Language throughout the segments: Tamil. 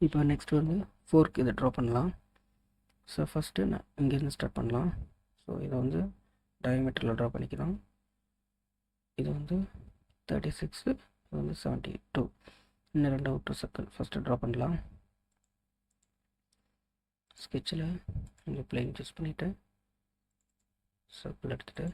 இப்போ நெக்ஸ்ட் வந்து ஃபோர்க் இதை ட்ரா பண்ணலாம். ஸோ ஃபஸ்ட்டு நான் இங்கேருந்து ஸ்டார்ட் பண்ணலாம். ஸோ இதை வந்து டயமீட்டரில் ட்ரா பண்ணிக்கலாம். இது வந்து 36, இது வந்து 72. இன்னும் 2 அவுட்டர் சர்க்கிள் ஃபஸ்ட்டு ட்ரா பண்ணலாம். ஸ்கெட்சில் இங்கே பிளேன் சூஸ் பண்ணிவிட்டு சர்க்கிள் எடுத்துகிட்டு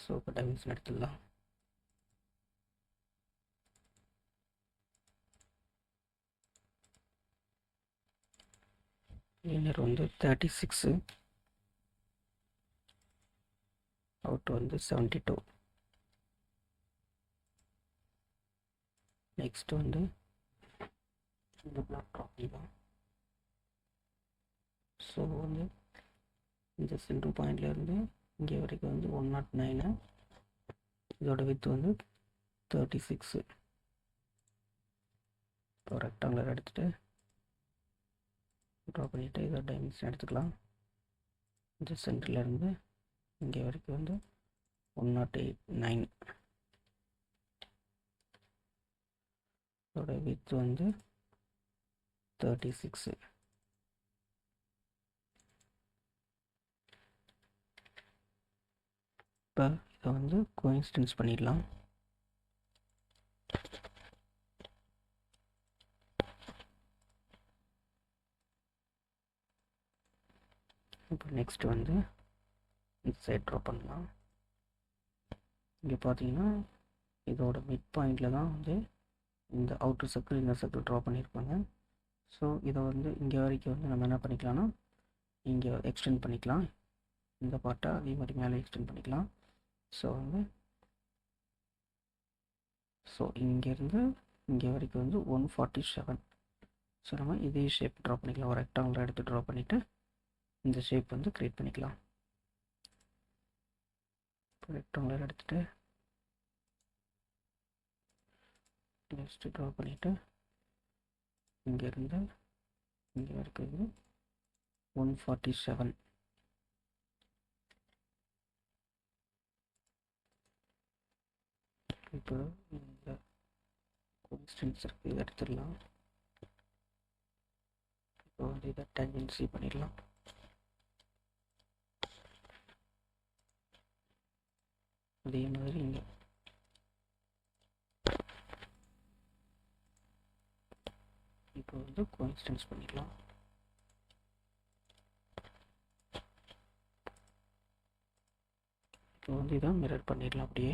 ஸோ இப்போ டைமென்ஷன் எடுத்துடலாம். இன்னர் வந்து 36, அவுட் வந்து 72. நெக்ஸ்ட் வந்து இந்த பிளாக் ட்ரா பண்ணலாம். ஸோ வந்து இந்த சென்டர் பாயிண்ட்லேருந்து இங்கே வரைக்கும் வந்து 109, இதோட வித் வந்து 36. இப்போ ரெக்டாங்குலர் எடுத்துகிட்டு ட்ரா பண்ணிவிட்டு இதோட டைமென்ஷன் எடுத்துக்கலாம். இந்த சென்டர்லேருந்து இங்கே வரைக்கும் வந்து 109, இதோட வித் வந்து 36. இப்போ இதை வந்து கோஇன்சிடென்ஸ் பண்ணிடலாம். இப்போ நெக்ஸ்ட் வந்து இந்த சைட் ட்ரா பண்ணலாம். இங்கே பார்த்தீங்கன்னா இதோட மிட் பாயிண்டில் தான் வந்து இந்த அவுட்டர் சர்க்கிள் இந்த சர்க்கிள் ட்ரா பண்ணியிருப்பாங்க. ஸோ இதை வந்து இங்கே வரைக்கும் வந்து நம்ம என்ன பண்ணிக்கலாம்னா இங்கே எக்ஸ்டெண்ட் பண்ணிக்கலாம். இந்த பார்ட்டை அதே மாதிரி மேலே எக்ஸ்டெண்ட் பண்ணிக்கலாம். ஸோ இங்கேருந்து இங்கே வரைக்கும் வந்து 147. ஸோ நம்ம இதே ஷேப் ட்ரா பண்ணிக்கலாம். ஒரு ரெக்டாங்குலர் எடுத்து ட்ரா பண்ணிவிட்டு இந்த ஷேப் வந்து க்ரியேட் பண்ணிக்கலாம். இப்போ ரெக்டாங்குலர் எடுத்துகிட்டு நெக்ஸ்ட்டு ட்ரா பண்ணிவிட்டு இங்கேருந்து இங்கே வரைக்கும் 147. இப்போ இந்த கோஇன்சிடென்ஸ் இருக்குது, இதை எடுத்துடலாம். இப்போ வந்து இதை டேஞ்சன்சி பண்ணிடலாம். அதே மாதிரி இங்கே இப்போ வந்து கோஇன்சிடென்ஸ் பண்ணிடலாம். இப்போ வந்து இதை மிரர் பண்ணிடலாம் அப்படியே.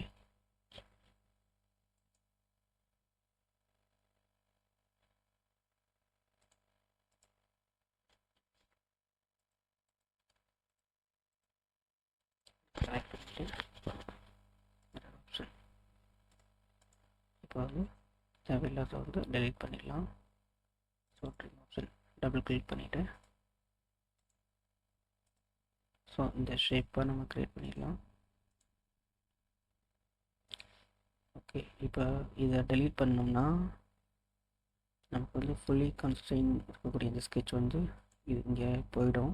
இப்போ வந்து தேவையில்லாத வந்து டெலீட் பண்ணிடலாம். So trim option double click பண்ணிவிட்டு ஸோ இந்த ஷேப்பை நம்ம க்ரியேட் பண்ணிடலாம். ஓகே, இப்போ இதை டெலீட் பண்ணோம்னா நமக்கு வந்து ஃபுல்லி கன்ஸ்ட்ரெயின் இருக்கக்கூடிய இந்த ஸ்கெட்ச் வந்து இது இங்கே போயிடும்.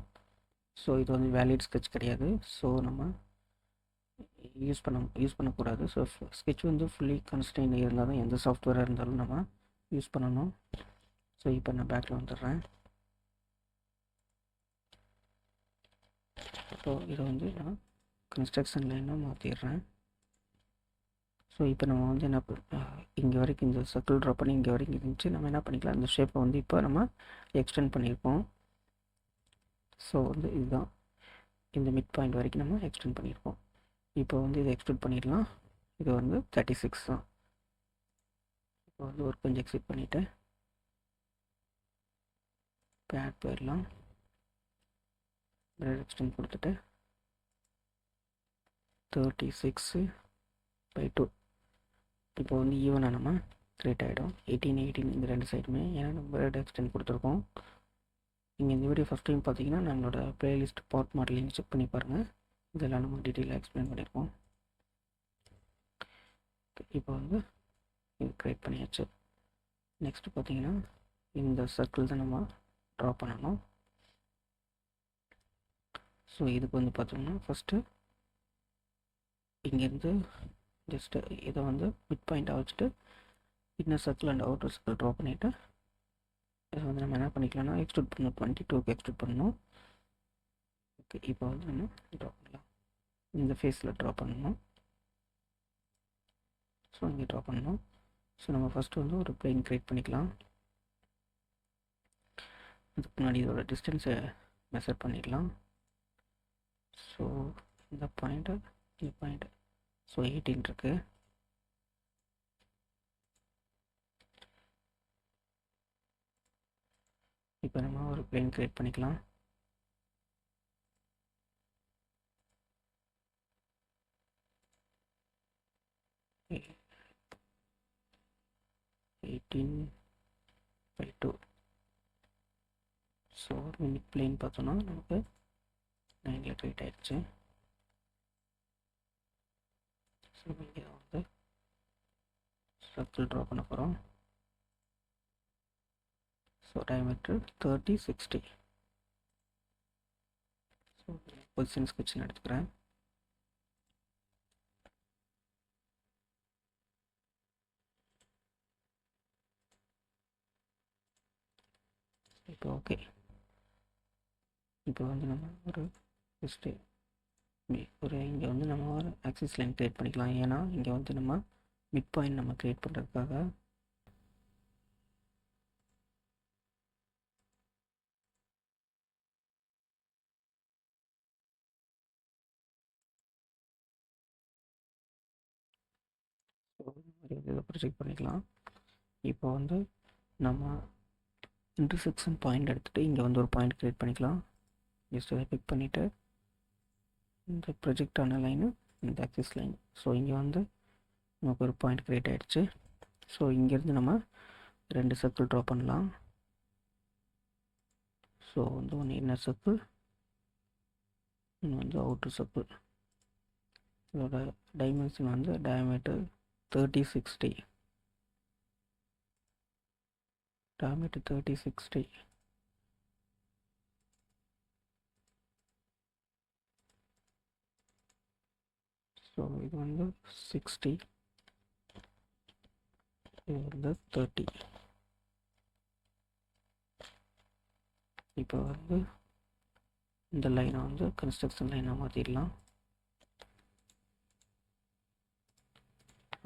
ஸோ இது வந்து வேலிட் ஸ்கெட்ச் கிடையாது. ஸோ நம்ம யூஸ் பண்ணக்கூடாது. ஸோ ஸ்கெட்ச் வந்து ஃபுல்லி கன்ஸ்ட்ரெயின் இருந்தால் தான் எந்த சாஃப்ட்வேராக இருந்தாலும் நம்ம யூஸ் பண்ணணும். ஸோ இப்போ நான் பேக்கில் வந்துடுறேன். ஸோ இதை வந்து நான் கன்ஸ்ட்ரக்ஷன் லைனாக மாற்றிடுறேன். ஸோ இப்போ நம்ம வந்து என்ன இங்கே வரைக்கும் இந்த சர்க்கிள் ட்ரா பண்ணி இங்கே வரைக்கும் இருந்துச்சு. நம்ம என்ன பண்ணிக்கலாம், இந்த ஷேப்பை வந்து இப்போ நம்ம எக்ஸ்டெண்ட் பண்ணியிருக்கோம். ஸோ வந்து இதுதான் இந்த மிட் பாயிண்ட் வரைக்கும் நம்ம எக்ஸ்டெண்ட் பண்ணியிருக்கோம். இப்போ வந்து இதை எக்ஸ்டெண்ட் பண்ணிடலாம். இது வந்து 36 தான். இப்போ வந்து ஒரு கொஞ்சம் எக்ஸிட் பண்ணிவிட்டு பேட் போயிடலாம். எக்ஸ்டெண்ட் கொடுத்துட்டு 36/2 இப்போ வந்து ஈவனாக நம்ம கிரியேட் ஆகிடும். 18 இந்த ரெண்டு சைடுமே, ஏன்னா நம்ம பிரெட் எக்ஸ்டெண்ட் கொடுத்துருக்கோம். நீங்கள் இந்த வீடியோ ஃபஸ்ட் டைம் பார்த்தீங்கன்னா நம்மளோட ப்ளேலிஸ்ட் பார்ட் மாடலிங் செக் பண்ணி பாருங்கள். இதெல்லாம் நம்ம டீட்டெயிலாக எக்ஸ்பிளைன் பண்ணியிருக்கோம். இப்போ வந்து இது க்ரியேட் பண்ணியாச்சு. நெக்ஸ்ட்டு பார்த்தீங்கன்னா இந்த சர்க்கிள் தான் நம்ம ட்ரா பண்ணணும். ஸோ இதுக்கு வந்து பார்த்தோம்னா ஃபஸ்ட்டு இங்கேருந்து ஜஸ்ட்டு இதை வந்து மிட் பாயிண்ட்டாக வச்சுட்டு inner circle and outer circle draw பண்ணிவிட்டு இதை வந்து நம்ம என்ன பண்ணிக்கலாம்னா எக்ஸ்ட்ரூட் பண்ணணும், 22க்கு எக்ஸ்ட்ரூட் பண்ணணும். ஓகே, இப்போ வந்து நம்ம ட்ரா பண்ணலாம். இந்த ஃபேஸில் ட்ரா பண்ணணும். ஸோ இங்கே ட்ரா பண்ணணும். ஸோ நம்ம ஃபஸ்ட்டு வந்து ஒரு பிளேன் க்ரியேட் பண்ணிக்கலாம். அதுக்கு முன்னாடி இதோட டிஸ்டன்ஸை மெஷர் பண்ணிடலாம். ஸோ இந்த பாயிண்ட்டு ஸோ 18 இருக்குது. இப்போ நம்ம ஒரு பிளேன் க்ரியேட் பண்ணிக்கலாம். (18/2). ஸோ மினிட் பிளேன் பார்த்தோன்னா நமக்கு 9ல் க்ரியேட் ஆகிடுச்சு. ஸோ இங்கே வந்து சர்க்கிள் ட்ரா பண்ண போகிறோம். So diameter 30, 60. ஸோ பொசிஷன் ஸ்கெட்ச்னு எடுத்துக்கிறேன். இப்போ ஓகே, இப்போ வந்து நம்ம ஒரு ஜஸ்ட்டு இங்கே வந்து நம்ம ஒரு ஆக்சிஸ் லைன் க்ரியேட் பண்ணிக்கலாம். ஏன்னா இங்கே வந்து நம்ம மிட் பாயிண்ட் நம்ம க்ரியேட் பண்ணுறதுக்காக இதை ப்ரொஜெக்ட் பண்ணிக்கலாம். இப்போ வந்து நம்ம இன்டர்செக்ஷன் பாயிண்ட் எடுத்துகிட்டு இங்கே வந்து ஒரு பாயிண்ட் க்ரியேட் பண்ணிக்கலாம். ஜஸ்ட் அதை பிக் பண்ணிவிட்டு இந்த ப்ரொஜெக்ட் ஆன லைனு இந்த ஆக்சிஸ் லைன். ஸோ இங்கே வந்து நமக்கு ஒரு பாயிண்ட் க்ரியேட் ஆகிடுச்சு. ஸோ இங்கேருந்து நம்ம 2 சர்க்கிள் ட்ரா பண்ணலாம். ஸோ வந்து ஒன்று இன்னர் சர்க்கிள், இன்னும் வந்து அவுட்டர் சர்க்கிள். இதோட டைமென்ஷன் வந்து டயாமீட்டர் 30, 60. டயாமீட்டர் 30, 60. ஸோ இது வந்து 60, இது வந்து 30. இப்போ வந்து இந்த லைனை வந்து கன்ஸ்ட்ரக்ஷன் லைனாக மாற்றிடலாம்.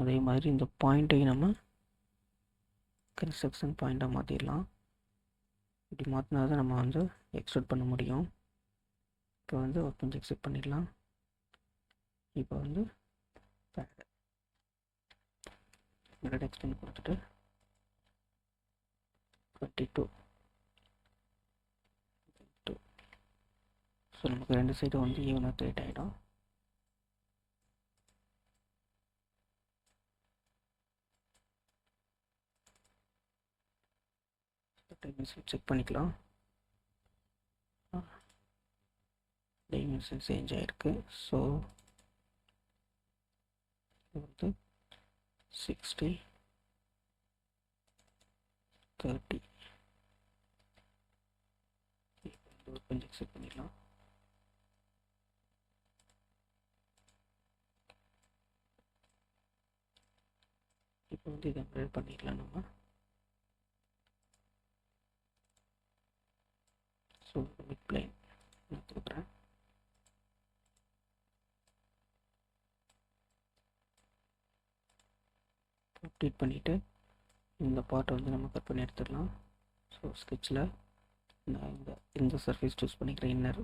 அதே மாதிரி இந்த பாயிண்ட்டையும் நம்ம கன்ஸ்ட்ரக்ஷன் பாயிண்ட்டாக மாற்றிடலாம். இப்படி மாற்றினா தான் நம்ம வந்து எக்ஸ்ட்ரூட் பண்ண முடியும். இப்போ வந்து ஒரு கொஞ்சம் எக்ஸ்ட்ரூட் பண்ணிடலாம். இப்போ வந்து பேட் எக்ஸ்டெண்ட் கொடுத்துட்டு 22. ஸோ நமக்கு 2 சைடும் வந்து ஈவனாக க்ரியேட் ஆகிடும். டைமென்ஷன் செக் பண்ணிக்கலாம். டைமென்ஷன் சேஞ்ச் ஆகிருக்கு. ஸோ இது வந்து 60, 30. ஒரு கொஞ்சம் செக் பண்ணிடலாம். இப்போ வந்து இதை அப்டேட் பண்ணிடலாம் நம்ம. ஸோ மிட் பிளேன் நான் கொடுக்குறேன். அப்டேட் பண்ணிவிட்டு இந்த பார்ட்டை வந்து நம்ம கட் பண்ணி எடுத்துடலாம். ஸோ ஸ்கெட்சில் நான் இந்த சர்ஃபேஸ் சூஸ் பண்ணிக்கிறேன். இன்னர்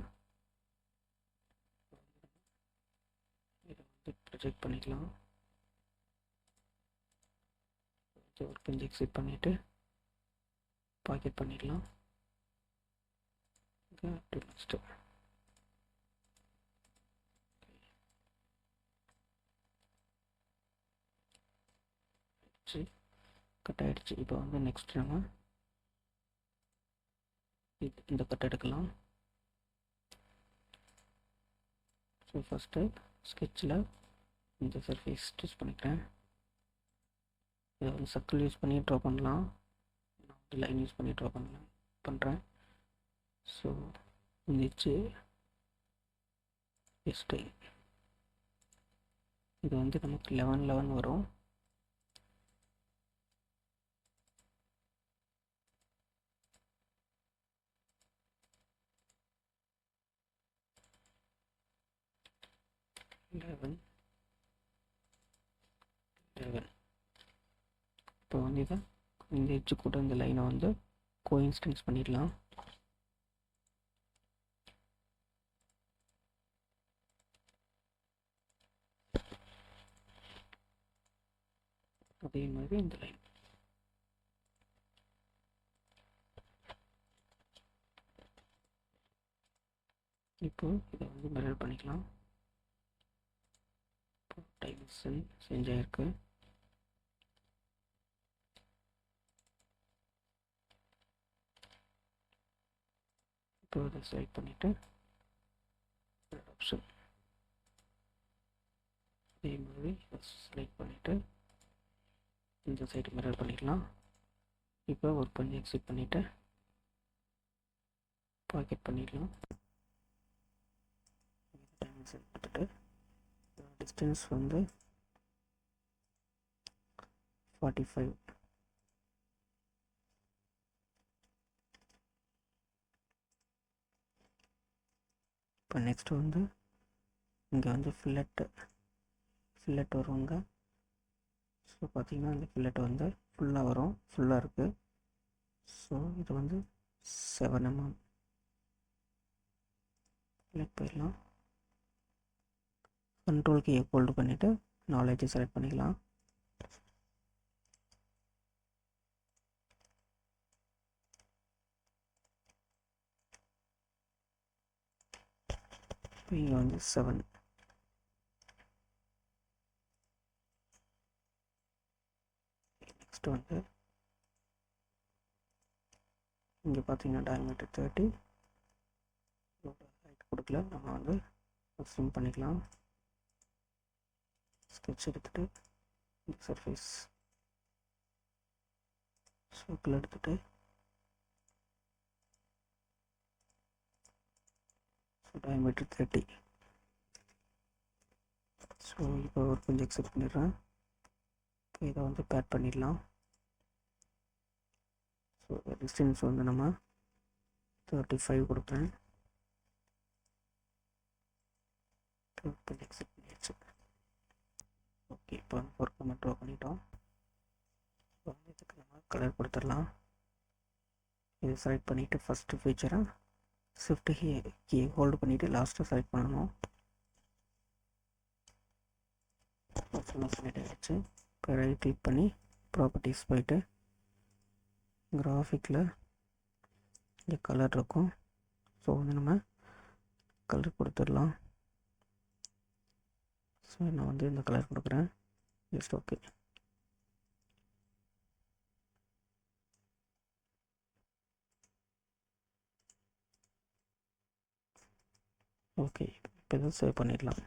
இதை வந்து ப்ரொஜெக்ட் பண்ணிக்கலாம். ஒரு கொஞ்சம் எக்ஸிட் பண்ணிவிட்டு பாக்கெட் பண்ணிடலாம். நெக்ஸ்ட்டு கட் ஆகிடுச்சு. இப்போ வந்து நெக்ஸ்ட் நம்ம இந்த கட் எடுக்கலாம். ஸோ ஃபஸ்ட்டு ஸ்கெட்சில் இந்த சர்ஃபேஸ் சூஸ் பண்ணிக்கிறேன். இதை வந்து சர்க்கிள் யூஸ் பண்ணி ட்ரா பண்ணலாம், நான் வந்து லைன் யூஸ் பண்ணி ட்ரா பண்ணுறேன். ஸோ வந்துச்சு எஸ்டை. இது வந்து நமக்கு 11 வரும். இப்போ வந்து இதை இந்த எட்ஜு கூட இந்த லைனை வந்து கோஇன்சிடென்ஸ் பண்ணிடலாம். அதே மாதிரி இந்த லைன் இப்போ இதை வந்து மிரர் பண்ணிக்கலாம். டைமென்ஷன் சேஞ்ச் ஆகிருக்கு. இப்போ இதை செலக்ட் பண்ணிவிட்டு ஆப்ஷன் அதே மாதிரி இதை செலக்ட் பண்ணிவிட்டு இந்த சைடு மிரர் பண்ணிக்கலாம். இப்போ ஒர்க் பண்ணி எக்ஸிட் பண்ணிவிட்டு பாக்கெட் பண்ணிடலாம். டைமென்ஷன் எடுத்துட்டு டிஸ்டன்ஸ் வந்து 45. இப்போ நெக்ஸ்ட் வந்து இங்கே வந்து ஃபில்லட் வருவாங்க. ஸோ பார்த்திங்கன்னா இந்த ஃபில்லட் வந்து ஃபுல்லாக வரும், ஃபுல்லாக இருக்குது. ஸோ இது வந்து 7 mm ஃபில்லட் போயிடலாம். கண்ட்ரோல் கீயை ஹோல்டு பண்ணிவிட்டு நாலேஜை செலக்ட் பண்ணிக்கலாம். இங்கே வந்து 7. நெக்ஸ்ட் வந்து இங்கே பார்த்தீங்கன்னா டயமீட்டர் 30. ஹைட் கொடுக்கல, நம்ம வந்து ஜூம் பண்ணிக்கலாம். ஸ்கெட்ச் எடுத்துகிட்டு இந்த சர்ஃபேஸ் சர்க்கிள் எடுத்துகிட்டு டயமீட்டர் 30. ஸோ இப்போ ஒரு கொஞ்சம் எக்ஸெப்ட் பண்ணிடுறேன். இப்போ இதை வந்து பேட் பண்ணிடலாம். ஸோ டிஸ்டன்ஸ் வந்து நம்ம 35 கொடுக்குறேன். எக்ஸெப்ட் பண்ணிடுச்சு. ஓகே, இப்போ ஒர்க் நம்ம ட்ரா பண்ணிட்டோம். இப்போ இதுக்கு நம்ம கலர் கொடுத்துடலாம். இது செலக்ட் பண்ணிவிட்டு ஃபஸ்ட்டு ஃபீச்சரை ஷிஃப்ட் கீ ஹோல்டு பண்ணிவிட்டு லாஸ்ட்டாக செலக்ட் பண்ணணும். ஃபுல்லாக செலக்ட் ஆகிடுச்சு. இப்போ ரைட் கிளிக் பண்ணி ப்ராப்பர்ட்டிஸ் போயிட்டு கிராஃபிக்கில் இங்கே கலர் இருக்கும். ஸோ வந்து நம்ம கலர் கொடுத்துடலாம். ஸோ நான் வந்து இந்த கலர் கொடுக்குறேன். Just okay. ஓகே, இப்போ இதை சேவ் பண்ணிடலாம்.